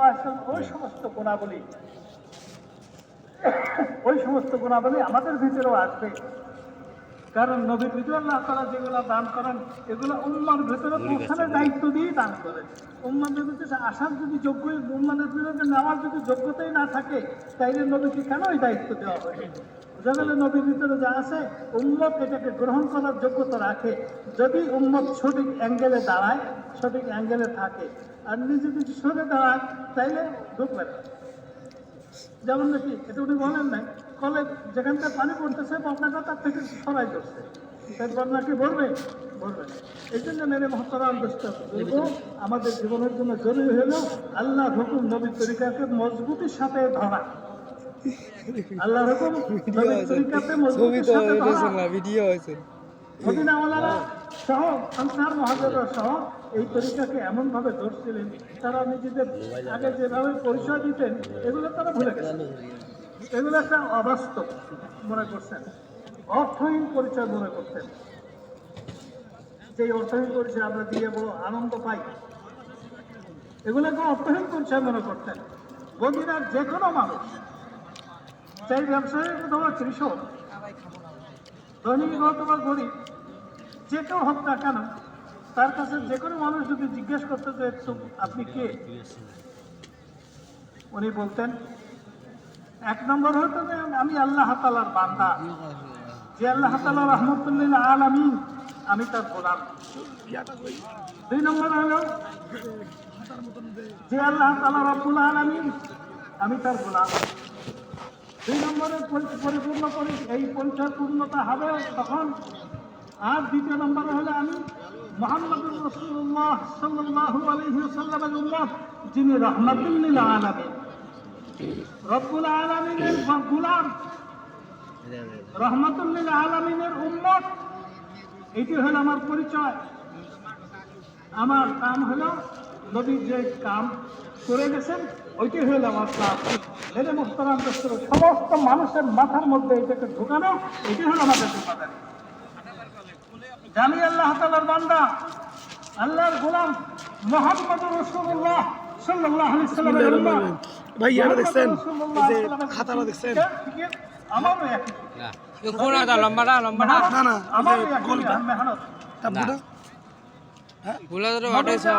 সাল্লাল্লাহু আলাইহি ওয়াসাল্লাম ওই সমস্ত গুণাবলী আমাদের ভিতরেও আসবে। কারণ নবীর ভিতরে আল্লাহ তাআলা যেগুলো দান করেন এগুলো উম্মার ভিতরে পৌঁছানোর দায়িত্ব দিয়ে দান করেন। উম্মাদের ভিতরে আসার যদি যোগ্য, উম্মাদের ভিতরে নেওয়ার যদি যোগ্যতাই না থাকে, তাইলে নবীকে কেন এই দায়িত্ব দেওয়া হয়? বোঝা গেল নবীর ভিতরে যা আছে উম্মত এটাকে গ্রহণ করার যোগ্যতা রাখে, যদি উম্মত সঠিক অ্যাঙ্গেলে দাঁড়ায়, সঠিক অ্যাঙ্গেলে থাকে। আর নিজে যদি সরে দাঁড়ায় তাইলে ঢুকবে না। যেমন নাকি এটা উনি বলেন নাই, কলে যেখান থেকে পানি পড়তেছে বন্যাটা তার থেকে সরাই করছে, তাই বন্যা কি বলবে? বলবে না। এই জন্য মেরে মহতরাম দোস্ত বলবো, আমাদের জীবনের জন্য জরুরি হলো আল্লাহ হুকুম নবীর তরিকাকে মজবুতির সাথে ধরা। আল্লাহ হুকুম নবীর তরিকাতে মজবুতির সাথে ধরা। মদিনাওয়ালারা সহ আনসার মুহাজিররা সহ এই তরিকাকে এমন ভাবে ধরছিলেন, তারা নিজেদের আগে যেভাবে পরিচয় দিতেন এগুলো তারা ভুলে গেছেন। এগুলো একটা অবাস্তব মনে করছেন, অর্থহীন পরিচয় মনে করতেন। যে অর্থহীন পরিচয় আমরা দিয়ে বড় আনন্দ পাই, এগুলোকে অর্থহীন পরিচয় মনে করতেন। মদিনার যে কোনো মানুষ, চাই ব্যবসায়ী অথবা কৃষক, ধনী অথবা গরিব, যে কেউ হোক না কেন, তার কাছে যে কোনো মানুষ যদি জিজ্ঞেস করতে যে আপনি কে, উনি বলতেন এক নম্বর হতো যে আমি আল্লাহ তাআলার বান্দা, যে আল্লাহ তাআলা রাহমাতুল লিল আলামিন, আমি তার গোলাম। দুই নম্বর হলো যে আল্লাহ তাআলা রব্বুল আলামিন, আমি তার গোলাম। দুই নম্বরের পরিপূর্ণ করে এই পরিচয় পূর্ণতা হবে তখন। আর দ্বিতীয় নম্বরে হলো আমি মুহাম্মদুর রাসূলুল্লাহ সাল্লাল্লাহু আলাইহি ওয়াসাল্লামের উম্মত, যিনি রাহমাতুল লিল আলামিন, রব্বুল আলামিনের গোলাম, রাহমাতুল লিল আলামিনের উম্মত। এটি হলো আমার পরিচয়। আমার কাম হলো নবী যে কাম করে গেছেন ওইটাই হলো আমার কাজ। মেরে মুহতারাম দোস্ত, সমস্ত মানুষের মাথার মধ্যে এটাকে ঢোকানো, এটাই হলো আমাদের জিম্মাদারি। আমি আল্লাহ তাআলার বান্দা, আল্লাহর গোলাম, মুহাম্মদুর রাসূলুল্লাহ সাল্লাল্লাহু আলাইহি ওয়াসাল্লামের উম্মত। ভাই এটা দেখছেন, এই যে খাতাটা দেখছেন, আমারও একই না, এই কোণাটা লম্বাটা লম্বাটা না না, আমারও একই মেহনত তাবুটা গোলাদের আড়াইশো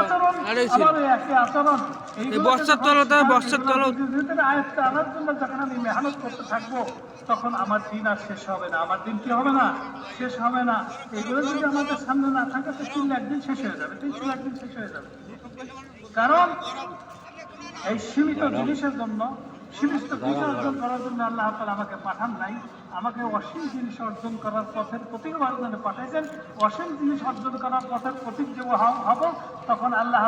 আমারও একই আচরণ। এই বর্ষার তলতে ভিতরে আয়াতটা আনার জন্য যখন আমি মেহনত করতে থাকবো, তখন আমার দিন আর শেষ হবে না। আমার দিন কি হবে না? শেষ হবে না। এগুলো যদি আমাদের সামনে না থাকে তো তিন একদিন শেষ হয়ে যাবে, 301 দিন শেষ হয়ে যাবে। কারণ এই সীমিত জিনিসের জন্য, সীমিত বিষয় অর্জন করার জন্য আল্লাহ তাআলা আমাকে পাঠান নাই, আমাকে অসীম জিনিস অর্জন করার পথের প্রতীক হওয়ার জন্য পাঠাইছেন। অসীম জিনিস অর্জন করার পথের প্রতীক যে হব, তখন আল্লাহ